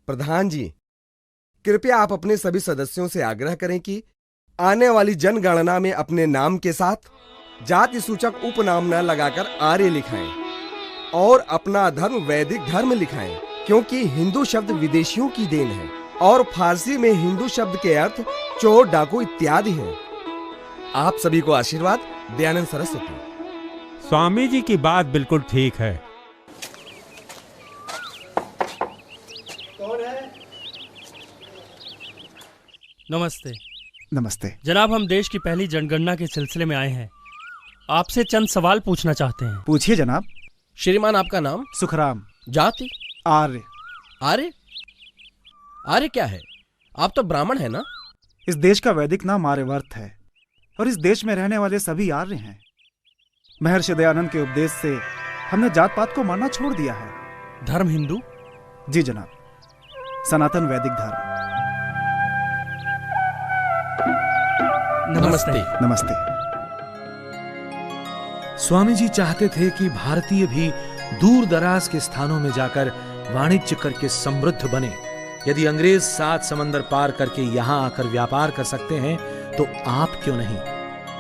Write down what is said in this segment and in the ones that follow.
प्रधान जी, कृपया आप अपने सभी सदस्यों से आग्रह करें कि आने वाली जनगणना में अपने नाम के साथ जाति सूचक उपनाम न लगाकर आर्य लिखाएं और अपना धर्म वैदिक धर्म लिखाएं, क्योंकि हिंदू शब्द विदेशियों की देन है और फारसी में हिंदू शब्द के अर्थ चोर, डाकू इत्यादि हैं। आप सभी को आशीर्वाद। दयानंद सरस्वती। स्वामी जी की बात बिल्कुल ठीक है। कौन है? नमस्ते। नमस्ते जनाब, हम देश की पहली जनगणना के सिलसिले में आए हैं। आपसे चंद सवाल पूछना चाहते हैं। पूछिए जनाब। श्रीमान, आपका नाम? सुखराम। जाति? आर्य। आर्य? आर्य क्या है? आप तो ब्राह्मण है ना? इस देश का वैदिक नाम आर्यवर्त है और इस देश में रहने वाले सभी आर्य हैं। महर्षि दयानंद के उपदेश से हमने जात पात को मानना छोड़ दिया है। धर्म हिंदू? जी जनाब, सनातन वैदिक धर्म। नमस्ते। नमस्ते। स्वामी जी चाहते थे कि भारतीय भी दूर दराज के स्थानों में जाकर वाणिज्य करके समृद्ध बने। यदि अंग्रेज 7 समंदर पार करके यहाँ आकर व्यापार कर सकते हैं तो आप क्यों नहीं।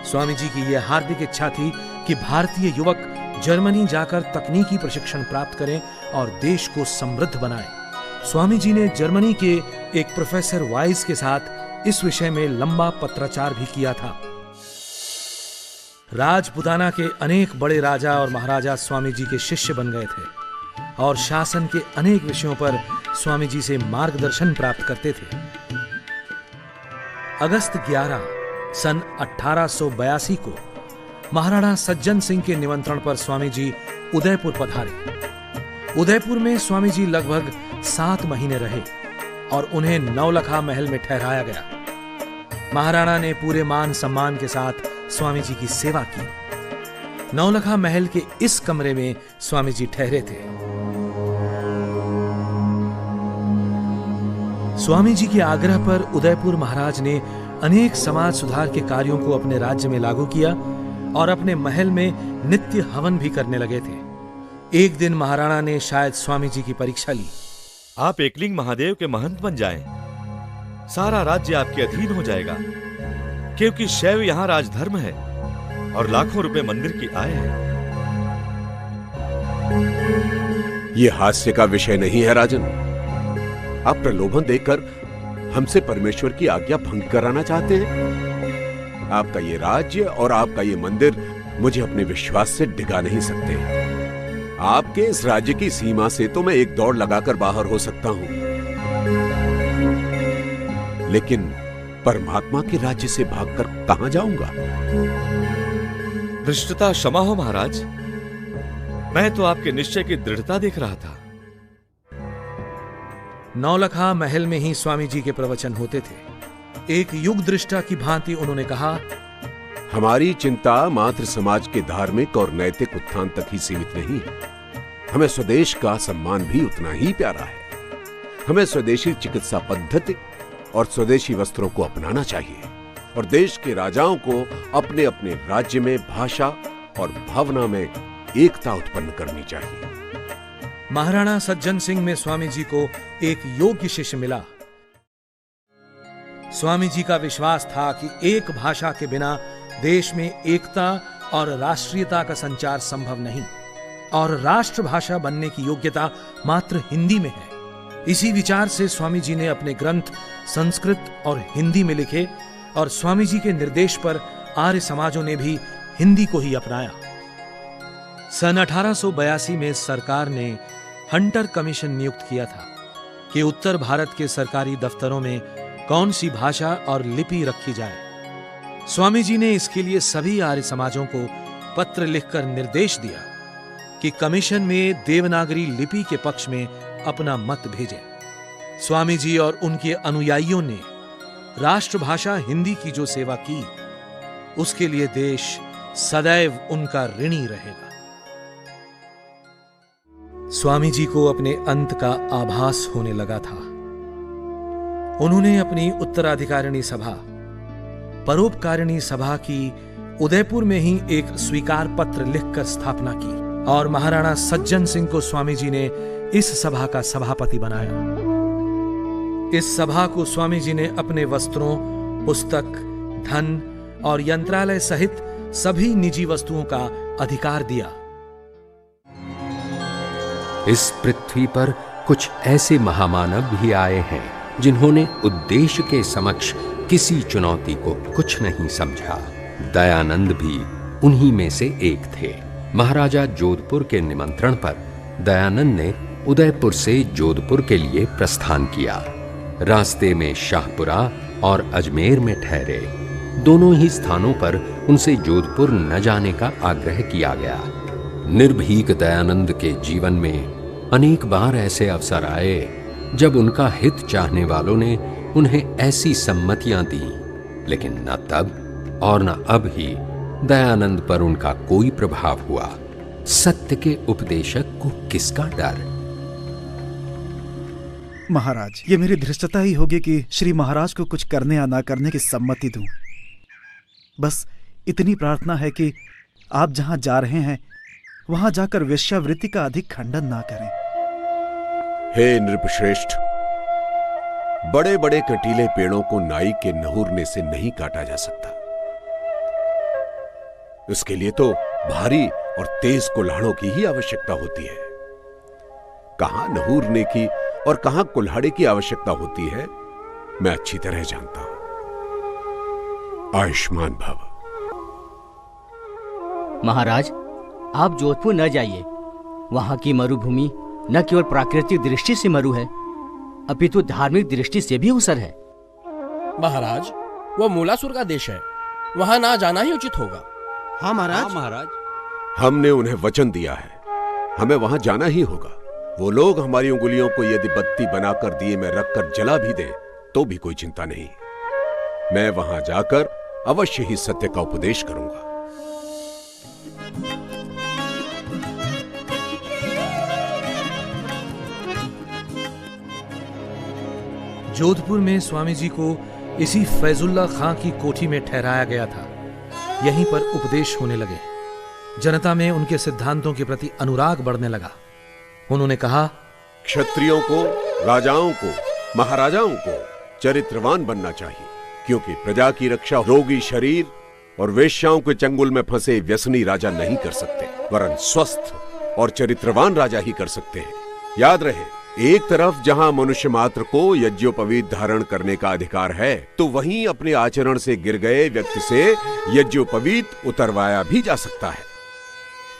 स्वामी जी की यह हार्दिक इच्छा थी कि भारतीय युवक जर्मनी जाकर तकनीकी प्रशिक्षण प्राप्त करें और देश को समृद्ध बनाएं। स्वामी जी ने जर्मनी के एक प्रोफेसर वाइस के साथ इस विषय में लंबा पत्राचार भी किया था। राजपुताना के अनेक बड़े राजा और महाराजा स्वामी जी के शिष्य बन गए थे और शासन के अनेक विषयों पर स्वामी जी से मार्गदर्शन प्राप्त करते थे। अगस्त 11 सन 1882 को महाराणा सज्जन सिंह के निमंत्रण पर स्वामी जी उदयपुर पधारे। उदयपुर में स्वामी जी लगभग 7 महीने रहे और उन्हें नौलखा महल में ठहराया गया। महाराणा ने पूरे मान सम्मान के साथ स्वामी जी की सेवा की। नौलखा महल के इस कमरे में स्वामी जी ठहरे थे। स्वामी जी के आग्रह पर उदयपुर महाराज ने अनेक समाज सुधार के कार्यों को अपने राज्य में लागू किया और अपने महल में नित्य हवन भी करने लगे थे। एक दिन महाराणा ने शायद स्वामी जी की परीक्षा ली। आप एकलिंग महादेव के महंत बन जाएं, सारा राज्य आपके अधीन हो जाएगा, क्योंकि शैव यहाँ राजधर्म है और लाखों रुपए मंदिर की आय है। ये हास्य का विषय नहीं है राजन। आप प्रलोभन देकर हमसे परमेश्वर की आज्ञा भंग कराना चाहते हैं। आपका ये राज्य और आपका ये मंदिर मुझे अपने विश्वास से डिगा नहीं सकते। आपके इस राज्य की सीमा से तो मैं एक दौड़ लगाकर बाहर हो सकता हूं, लेकिन परमात्मा के राज्य से भागकर कहां जाऊंगा? धृष्टता क्षमा हो महाराज, मैं तो आपके निश्चय की दृढ़ता देख रहा था। नौलखा महल में ही स्वामी जी के प्रवचन होते थे। एक युग दृष्टा की भांति उन्होंने कहा, हमारी चिंता मात्र समाज के धार्मिक और नैतिक उत्थान तक ही सीमित नहीं है। हमें स्वदेश का सम्मान भी उतना ही प्यारा है। हमें स्वदेशी चिकित्सा पद्धति और स्वदेशी वस्त्रों को अपनाना चाहिए और देश के राजाओं को अपने अपने राज्य में भाषा और भावना में एकता उत्पन्न करनी चाहिए। महाराणा सज्जन सिंह में स्वामी जी को एक योग्य शिष्य मिला। स्वामी जी का विश्वास था कि एक भाषा के बिना देश में एकता और राष्ट्रीयता का संचार संभव नहीं और राष्ट्रभाषा बनने की योग्यता मात्र हिंदी में है। इसी विचार से स्वामी जी ने अपने ग्रंथ संस्कृत और हिंदी में लिखे और स्वामी जी के निर्देश पर आर्य समाजों ने भी हिंदी को ही अपनाया। सन 1882 में सरकार ने हंटर कमीशन नियुक्त किया था कि उत्तर भारत के सरकारी दफ्तरों में कौन सी भाषा और लिपि रखी जाए। स्वामी जी ने इसके लिए सभी आर्य समाजों को पत्र लिखकर निर्देश दिया कि कमीशन में देवनागरी लिपि के पक्ष में अपना मत भेजें। स्वामी जी और उनके अनुयायियों ने राष्ट्रभाषा हिंदी की जो सेवा की, उसके लिए देश सदैव उनका ऋणी रहेगा। स्वामी जी को अपने अंत का आभास होने लगा था। उन्होंने अपनी उत्तराधिकारिणी सभा, परोपकारिणी सभा की उदयपुर में ही एक स्वीकार पत्र लिखकर स्थापना की और महाराणा सज्जन सिंह को स्वामी जी ने इस सभा का सभापति बनाया। इस सभा को स्वामी जी ने अपने वस्त्रों, पुस्तक, धन और यंत्रालय सहित सभी निजी वस्तुओं का अधिकार दिया। इस पृथ्वी पर कुछ ऐसे महामानव भी आए हैं जिन्होंने उद्देश्य के समक्ष किसी चुनौती को कुछ नहीं समझा। दयानंद भी उन्हीं में से एक थे। महाराजा जोधपुर के निमंत्रण पर दयानंद ने उदयपुर से जोधपुर के लिए प्रस्थान किया। रास्ते में शाहपुरा और अजमेर में ठहरे। दोनों ही स्थानों पर उनसे जोधपुर न जाने का आग्रह किया गया। निर्भीक दयानंद के जीवन में अनेक बार ऐसे अवसर आए जब उनका हित चाहने वालों ने उन्हें ऐसी सम्मतियां दी, लेकिन न तब और न अब ही दयानंद पर उनका कोई प्रभाव हुआ। सत्य के उपदेशक को किसका डर? महाराज, ये मेरी धृष्टता ही होगी कि श्री महाराज को कुछ करने या ना करने की सम्मति दूं। बस इतनी प्रार्थना है कि आप जहां जा रहे हैं वहां जाकर वेश्यावृत्ति का अधिक खंडन ना करें। हे नृपश्रेष्ठ, बड़े बड़े कटीले पेड़ों को नाई के नहुरने से नहीं काटा जा सकता। इसके लिए तो भारी और तेज कुल्हाड़ों की ही आवश्यकता होती है। कहां नहूरने की और कहां कुल्हाड़े की आवश्यकता होती है, मैं अच्छी तरह जानता हूं। आयुष्मान भव। महाराज, आप जोधपुर न जाइए। वहां की मरुभूमि न केवल प्राकृतिक दृष्टि से मरु है, अपितु धार्मिक दृष्टि से भी उसर है। महाराज, वो मूलासुर का देश है, वहां ना जाना ही उचित होगा। हाँ महाराज। हमने उन्हें वचन दिया है, हमें वहां जाना ही होगा। वो लोग हमारी उंगलियों को यदि बत्ती बनाकर दिए में रखकर जला भी दे तो भी कोई चिंता नहीं। मैं वहां जाकर अवश्य ही सत्य का उपदेश करूंगा। जोधपुर में स्वामी जी को इसी फैजुल्ला खां की कोठी में ठहराया गया था। यहीं पर उपदेश होने लगे। जनता में उनके सिद्धांतों के प्रति अनुराग बढ़ने लगा। उन्होंने कहा, क्षत्रियों को, राजाओं को, महाराजाओं को चरित्रवान बनना चाहिए, क्योंकि प्रजा की रक्षा रोगी शरीर और वेश्याओं के चंगुल में फंसे व्यसनी राजा नहीं कर सकते, वरन स्वस्थ और चरित्रवान राजा ही कर सकते हैं। याद रहे, एक तरफ जहां मनुष्य मात्र को यज्ञोपवीत धारण करने का अधिकार है, तो वहीं अपने आचरण से गिर गए व्यक्ति से यज्ञोपवीत उतरवाया भी जा सकता है।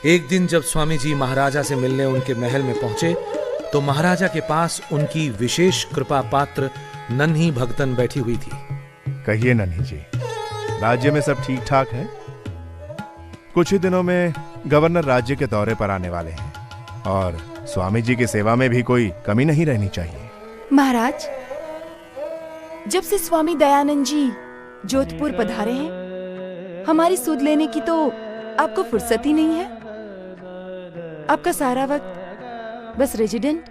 एक दिन जब स्वामी जी महाराजा से मिलने उनके महल में पहुंचे तो महाराजा के पास उनकी विशेष कृपा पात्र नन्ही भगतन बैठी हुई थी। कहिए नन्ही जी, राज्य में सब ठीक ठाक है? कुछ ही दिनों में गवर्नर राज्य के दौरे पर आने वाले हैं और स्वामी जी की सेवा में भी कोई कमी नहीं रहनी चाहिए। महाराज, जब से स्वामी दयानंद जी जोधपुर पधारे हैं, हमारी सुध लेने की तो आपको फुर्सत ही नहीं है। आपका सारा वक्त बस रेजिडेंट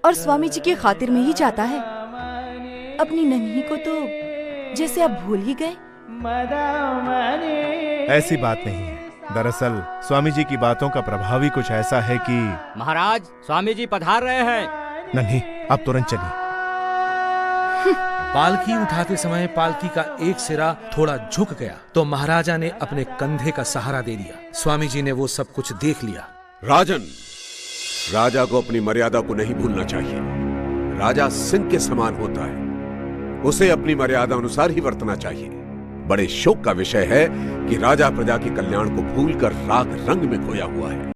और स्वामी जी की खातिर में ही जाता है। अपनी नन्ही को तो जैसे आप भूल ही गए। ऐसी बात नहीं है। दरअसल स्वामी जी की बातों का प्रभाव ही कुछ ऐसा है कि। महाराज, स्वामी जी पधार रहे हैं। नहीं, अब तुरंत चलिए। पालकी उठाते समय पालकी का एक सिरा थोड़ा झुक गया तो महाराजा ने अपने कंधे का सहारा दे दिया। स्वामी जी ने वो सब कुछ देख लिया। राजन, राजा को अपनी मर्यादा को नहीं भूलना चाहिए। राजा सिंह के समान होता है, उसे अपनी मर्यादा अनुसार ही वर्तना चाहिए। बड़े शोक का विषय है कि राजा प्रजा के कल्याण को भूलकर राग रंग में खोया हुआ है।